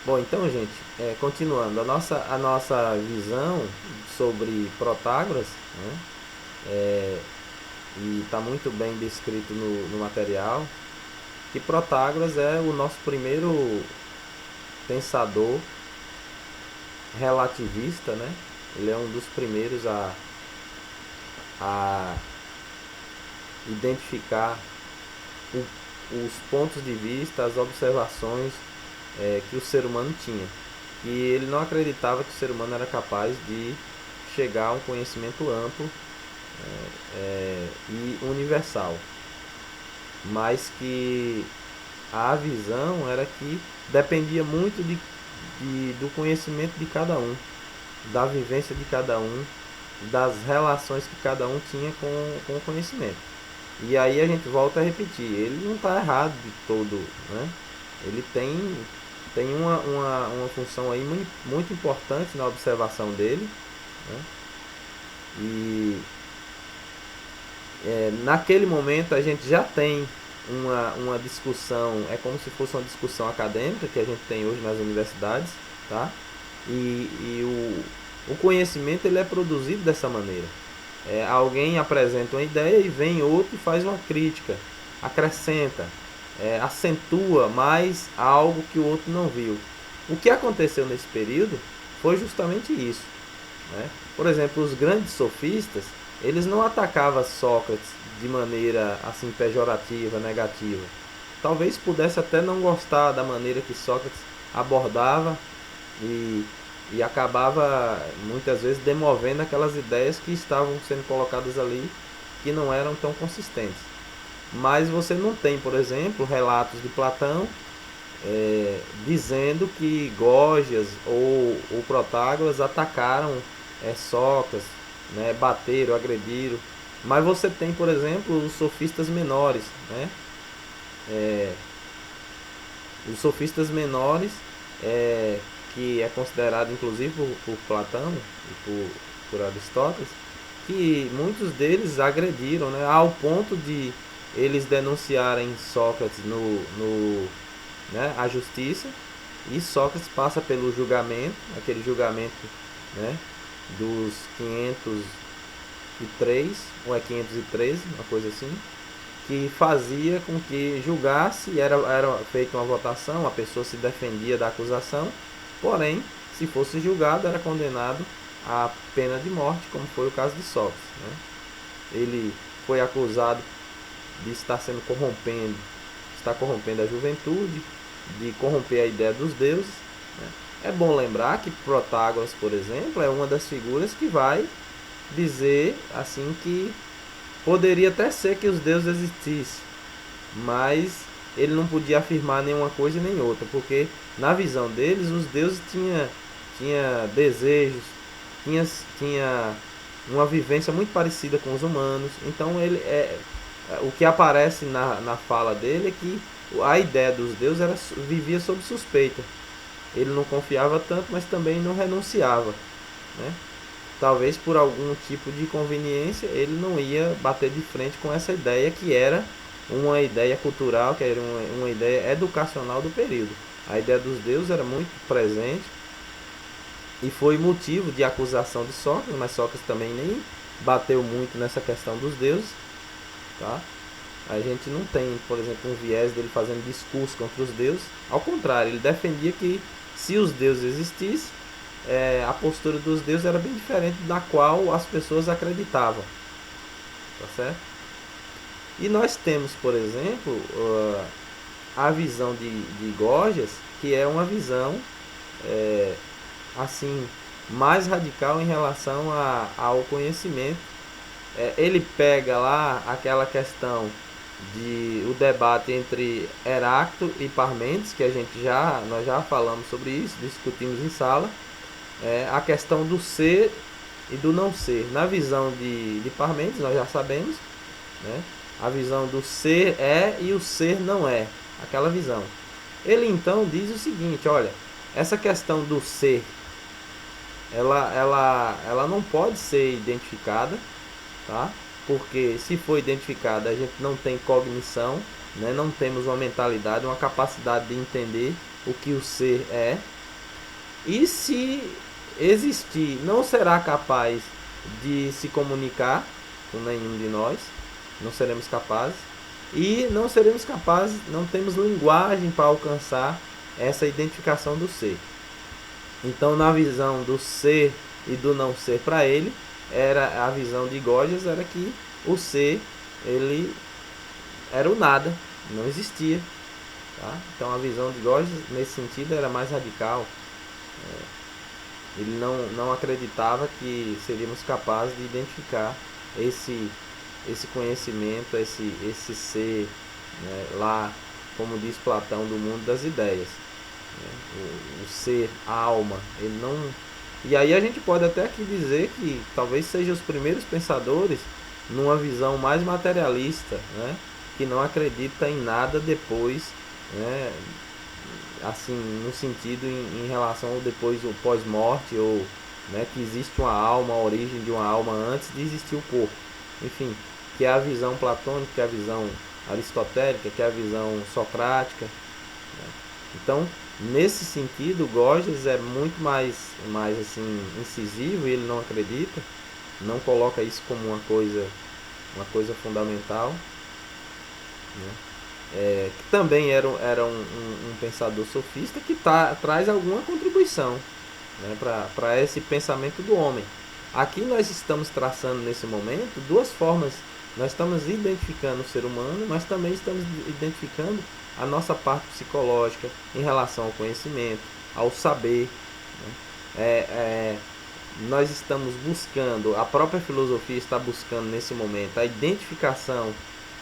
Bom, então, gente, continuando, a nossa visão sobre Protágoras, né, e está muito bem descrito no material, que Protágoras é o nosso primeiro pensador relativista, né? Ele é um dos primeiros a identificar o, os pontos de vista, as observações que o ser humano tinha. E ele não acreditava que o ser humano era capaz de chegar a um conhecimento amplo e universal, mas que a visão era que dependia muito do conhecimento de cada um, da vivência de cada um, das relações que cada um tinha com o conhecimento. E aí a gente volta a repetir, ele não está errado de todo, né? Ele tem uma função aí muito, muito importante na observação dele, né? E naquele momento a gente já tem uma discussão, é como se fosse uma discussão acadêmica que a gente tem hoje nas universidades, tá? O conhecimento ele é produzido dessa maneira. Alguém apresenta uma ideia e vem outro e faz uma crítica, acrescenta, acentua mais algo que o outro não viu. O que aconteceu nesse período foi justamente isso, né? Por exemplo, os grandes sofistas, eles não atacavam Sócrates de maneira assim pejorativa, negativa. Talvez pudesse até não gostar da maneira que Sócrates abordava e, e acabava muitas vezes demovendo aquelas ideias que estavam sendo colocadas ali que não eram tão consistentes. Mas você não tem, por exemplo, relatos de Platão dizendo que Gorgias ou Protágoras atacaram Sócrates, né, bateram, agrediram. Mas você tem, por exemplo, os sofistas menores, né? Os sofistas menores, que é considerado inclusive por Platão e por Aristóteles, que muitos deles agrediram, né, ao ponto de eles denunciarem Sócrates né, a justiça, e Sócrates passa pelo julgamento, aquele julgamento, né, dos 503, ou é 513, uma coisa assim, que fazia com que julgasse, era feita uma votação, a pessoa se defendia da acusação, porém, se fosse julgado, era condenado à pena de morte, como foi o caso de Sócrates, né? Ele foi acusado de estar sendo está corrompendo a juventude, de corromper a ideia dos deuses, né? É bom lembrar que Protágoras, por exemplo, é uma das figuras que vai dizer assim que poderia até ser que os deuses existissem, mas ele não podia afirmar nenhuma coisa nem outra, porque na visão deles os deuses tinha desejos, tinha uma vivência muito parecida com os humanos. Então o que aparece na fala dele é que a ideia dos deuses vivia sob suspeita. Ele não confiava tanto, mas também não renunciava, né? Talvez por algum tipo de conveniência ele não ia bater de frente com essa ideia que era uma ideia cultural, que era uma ideia educacional do período. A ideia dos deuses era muito presente e foi motivo de acusação de Sócrates, mas Sócrates também nem bateu muito nessa questão dos deuses, tá? A gente não tem, por exemplo, um viés dele fazendo discurso contra os deuses. Ao contrário, ele defendia que se os deuses existissem, a postura dos deuses era bem diferente da qual as pessoas acreditavam, tá certo? E nós temos, por exemplo, a visão de Gorgias, que é uma visão assim mais radical em relação ao conhecimento. Ele pega lá aquela questão de o debate entre Heráclito e Parmênides, que nós já falamos sobre isso, discutimos em sala, a questão do ser e do não ser. Na visão de Parmênides, nós já sabemos, né? A visão do ser é e o ser não é, aquela visão. Ele então diz o seguinte: olha, essa questão do ser, ela não pode ser identificada, tá? Porque se for identificada, a gente não tem cognição, né? Não temos uma mentalidade, uma capacidade de entender o que o ser é. E se existir, não será capaz de se comunicar com nenhum de nós, não seremos capazes, e não seremos capazes, não temos linguagem para alcançar essa identificação do ser. Então, na visão do ser e do não ser para ele, era a visão de Gorgias era que o ser, ele era o nada, não existia. Tá? Então, a visão de Gorgias, nesse sentido, era mais radical. Ele não acreditava que seríamos capazes de identificar esse conhecimento, esse ser, né, lá, como diz Platão, do mundo das ideias. Né? O ser, a alma, ele não. E aí a gente pode até aqui dizer que talvez sejam os primeiros pensadores numa visão mais materialista, né? Que não acredita em nada depois, né? Assim, no sentido em relação ao depois, o pós-morte, ou, né, que existe uma alma, a origem de uma alma antes de existir o corpo. Enfim, que é a visão platônica, que é a visão aristotélica, que é a visão socrática. Né? Então, nesse sentido, Gorgias é muito mais assim, incisivo, e ele não acredita, não coloca isso como uma coisa fundamental. Né? Que também era um pensador sofista que traz alguma contribuição, né, para esse pensamento do homem. Aqui nós estamos traçando nesse momento duas formas. Nós estamos identificando o ser humano, mas também estamos identificando a nossa parte psicológica em relação ao conhecimento, ao saber. Né? Nós estamos buscando, a própria filosofia está buscando nesse momento a identificação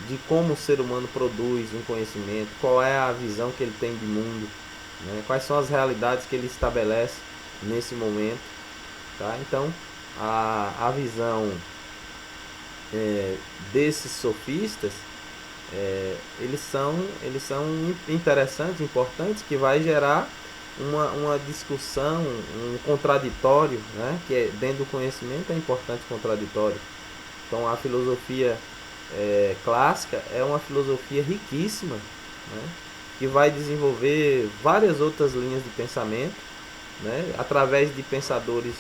de como o ser humano produz um conhecimento, qual é a visão que ele tem de mundo, né? Quais são as realidades que ele estabelece nesse momento. Tá? Então, a visão desses sofistas, eles são interessantes, importantes, que vai gerar uma discussão, um contraditório, né? Que dentro do conhecimento é importante contraditório. Então, a filosofia clássica é uma filosofia riquíssima, né? Que vai desenvolver várias outras linhas de pensamento, né? Através de pensadores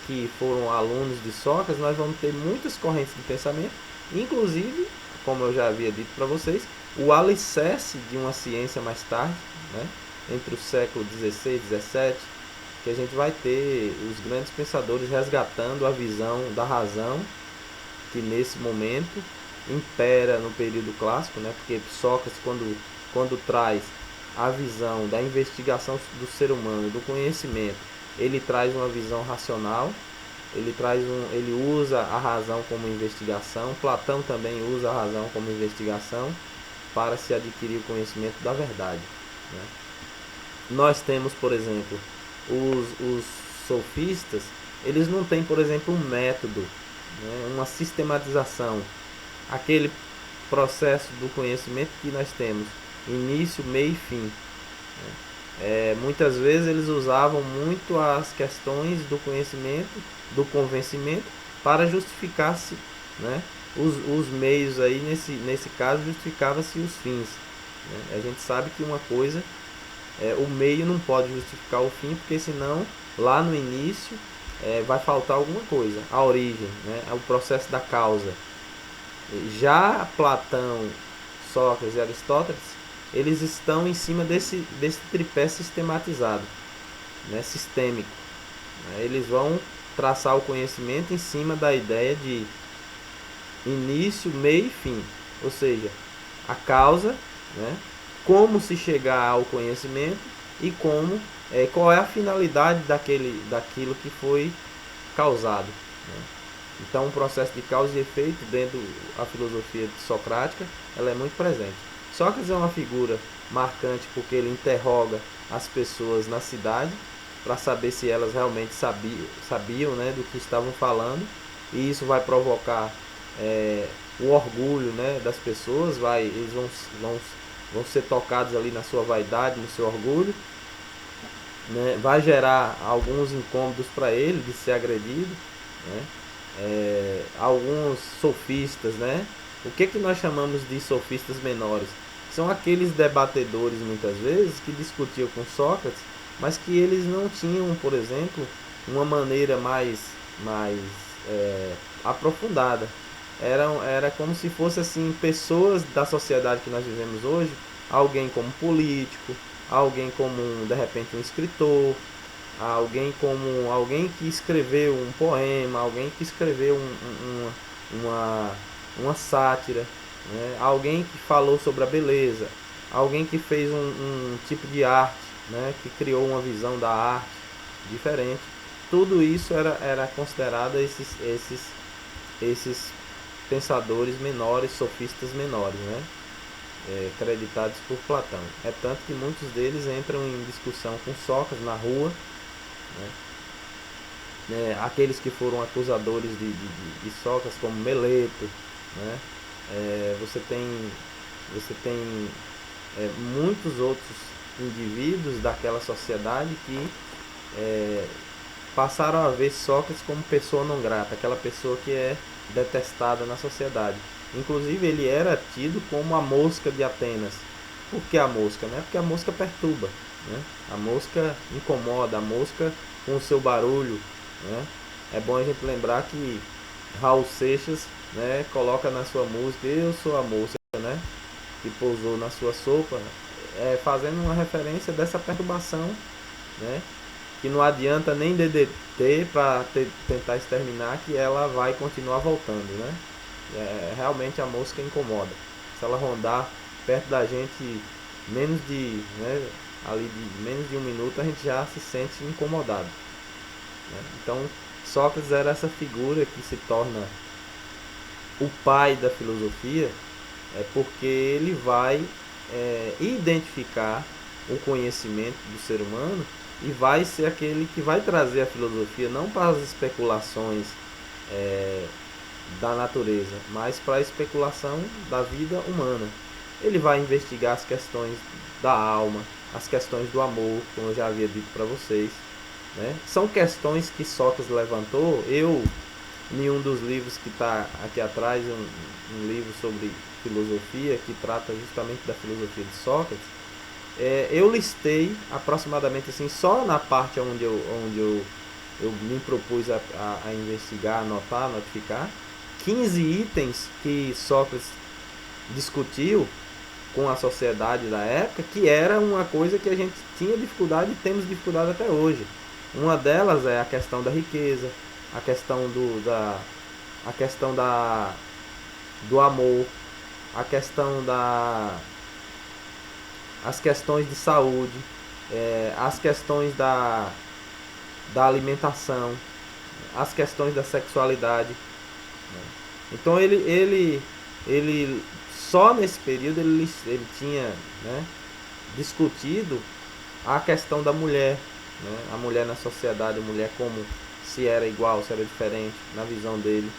que foram alunos de Sócrates, nós vamos ter muitas correntes de pensamento, inclusive, como eu já havia dito para vocês, o alicerce de uma ciência mais tarde, né? Entre o século XVI e XVII, que a gente vai ter os grandes pensadores resgatando a visão da razão, que nesse momento impera no período clássico, né? Porque Sócrates, quando traz a visão da investigação do ser humano, do conhecimento, ele traz uma visão racional, ele usa a razão como investigação. Platão também usa a razão como investigação para se adquirir o conhecimento da verdade. Né? Nós temos, por exemplo, os sofistas, eles não têm, por exemplo, um método, né, uma sistematização, aquele processo do conhecimento que nós temos, início, meio e fim. Muitas vezes eles usavam muito as questões do conhecimento, do convencimento, para justificar-se, né, os meios aí, nesse caso, justificava-se os fins. Né? A gente sabe que uma coisa, o meio não pode justificar o fim, porque senão, lá no início, vai faltar alguma coisa, a origem, né, o processo da causa. Já Platão, Sócrates e Aristóteles, eles estão em cima desse tripé sistematizado, né, sistêmico. Eles vão traçar o conhecimento em cima da ideia de início, meio e fim, ou seja, a causa, né, como se chegar ao conhecimento e qual é a finalidade daquilo que foi causado. Né? Então, o processo de causa e efeito dentro da filosofia socrática, ela é muito presente. Sócrates é uma figura marcante porque ele interroga as pessoas na cidade para saber se elas realmente sabiam, né, do que estavam falando, e isso vai provocar o orgulho, né, das pessoas, eles vão ser tocados ali na sua vaidade, no seu orgulho, né, vai gerar alguns incômodos para ele de ser agredido, né, alguns sofistas, né, o que nós chamamos de sofistas menores? São aqueles debatedores, muitas vezes, que discutiam com Sócrates mas que eles não tinham, por exemplo, uma maneira mais aprofundada. Era como se fosse assim, pessoas da sociedade que nós vivemos hoje, alguém como político, alguém como de repente um escritor, alguém que escreveu um poema, alguém que escreveu uma, uma sátira, né? Alguém que falou sobre a beleza, alguém que fez um tipo de arte, né? Que criou uma visão da arte diferente. Tudo isso era considerado esses pensadores menores, sofistas menores, né? Creditados por Platão. É tanto que muitos deles entram em discussão com Sócrates na rua, né? Aqueles que foram acusadores de Sócrates, como Meleto, né? Você tem muitos outros indivíduos daquela sociedade que é, passaram a ver Sócrates como pessoa não grata, aquela pessoa que é detestada na sociedade. Inclusive ele era tido como a mosca de Atenas. Por que a mosca? Né? Porque a mosca perturba, né? A mosca incomoda, a mosca com o seu barulho, né? É bom a gente lembrar que Raul Seixas, né, coloca na sua música Eu Sou a Mosca, né, que pousou na sua sopa, fazendo uma referência dessa perturbação, né, que não adianta nem DDT para tentar exterminar, que ela vai continuar voltando, né? Realmente a mosca incomoda. Se ela rondar perto da gente ali de menos de um minuto, a gente já se sente incomodado, né? Então Sócrates era essa figura que se torna o pai da filosofia, porque ele vai identificar o conhecimento do ser humano e vai ser aquele que vai trazer a filosofia não para as especulações da natureza, mas para a especulação da vida humana. Ele vai investigar as questões da alma, as questões do amor, como eu já havia dito para vocês, né? São questões que Sócrates levantou. Em um dos livros que está aqui atrás, um livro sobre filosofia, que trata justamente da filosofia de Sócrates, eu listei aproximadamente assim, só na parte onde eu me propus a investigar, anotar, notificar, 15 itens que Sócrates discutiu com a sociedade da época, que era uma coisa que a gente tinha dificuldade e temos dificuldade até hoje. Uma delas é a questão da riqueza, a questão a questão do amor, a questão as questões de saúde, as questões da alimentação, as questões da sexualidade. Então ele só nesse período ele tinha, né, discutido a questão da mulher, né, a mulher na sociedade, a mulher como se era igual, se era diferente na visão dele.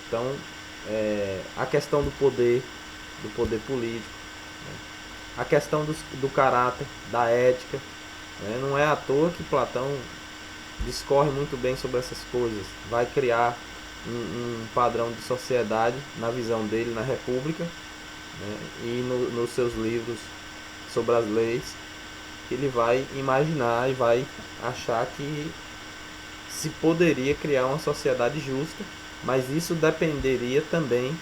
Então a questão do poder político, né, a questão do caráter, da ética, né, não é à toa que Platão discorre muito bem sobre essas coisas, vai criar um padrão de sociedade na visão dele na República, né, e nos seus livros sobre as leis, ele vai imaginar e vai achar que se poderia criar uma sociedade justa, mas isso dependeria também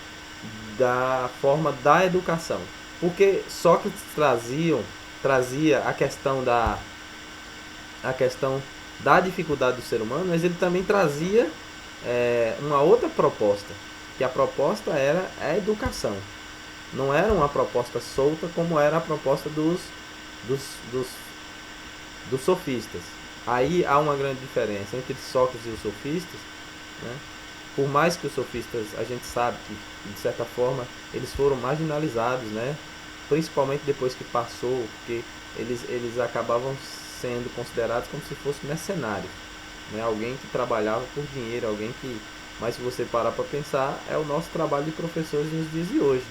da forma da educação, porque Sócrates trazia a questão da dificuldade do ser humano, mas ele também trazia uma outra proposta, que a proposta era a educação. Não era uma proposta solta como era a proposta dos, dos, dos sofistas. Aí há uma grande diferença entre Sócrates e os sofistas, né? Por mais que os sofistas, a gente sabe que, de certa forma, eles foram marginalizados, né? Principalmente depois que passou, porque eles acabavam sendo considerados como se fossem mercenários, né? Alguém que trabalhava por dinheiro, alguém que... Mas se você parar para pensar, é o nosso trabalho de professores nos dias de hoje.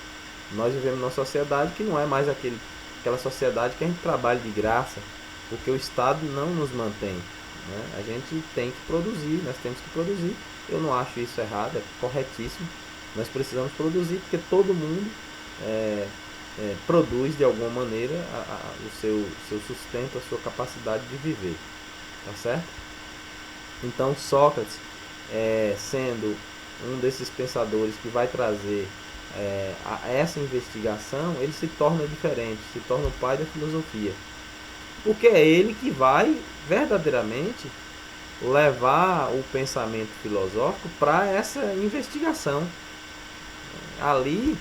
Nós vivemos numa sociedade que não é mais aquela sociedade que a gente trabalha de graça, porque o Estado não nos mantém, né? A gente tem que produzir, nós temos que produzir. Eu não acho isso errado, é corretíssimo. Nós precisamos produzir porque todo mundo produz de alguma maneira o seu sustento, a sua capacidade de viver, tá certo? Então Sócrates, sendo um desses pensadores que vai trazer essa investigação, ele se torna diferente, se torna o pai da filosofia, porque é ele que vai verdadeiramente levar o pensamento filosófico para essa investigação. Ali,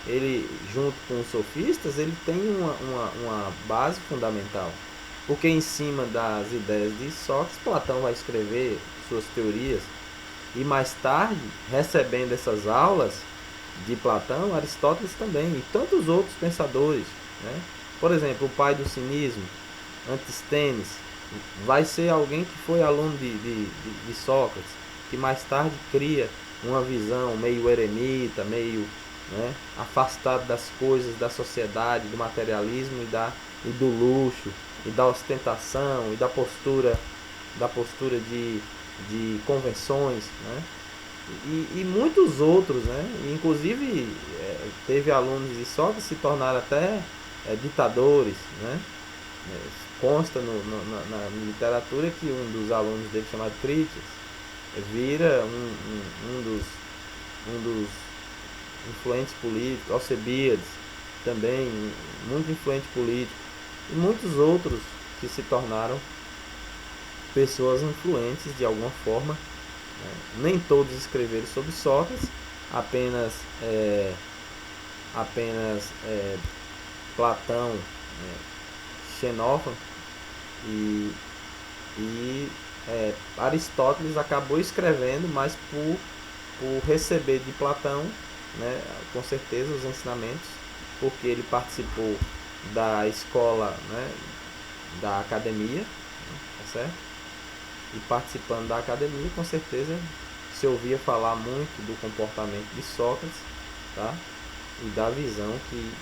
ele, junto com os sofistas, ele tem uma base fundamental, porque em cima das ideias de Sócrates, Platão vai escrever suas teorias, e mais tarde, recebendo essas aulas de Platão, Aristóteles também, e tantos outros pensadores, né? Por exemplo, o pai do cinismo, Antisthenes, vai ser alguém que foi aluno de Sócrates, que mais tarde cria uma visão meio eremita, meio, né, afastado das coisas, da sociedade, do materialismo e do luxo, e da ostentação, e da postura de convenções, né? E muitos outros, né? Inclusive teve alunos de Sócrates que se tornaram até ditadores, né? Consta na literatura que um dos alunos dele, chamado Critias, vira um dos influentes políticos, Alcebiades, também muito influente político, e muitos outros que se tornaram pessoas influentes de alguma forma. Nem todos escreveram sobre Sócrates, apenas Platão, Xenófato e Aristóteles acabou escrevendo, mas por receber de Platão, né, com certeza, os ensinamentos, porque ele participou da escola, né, da academia, tá certo? E participando da academia, com certeza se ouvia falar muito do comportamento de Sócrates, tá? E da visão que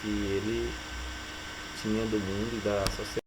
ele tinha do mundo e da sociedade.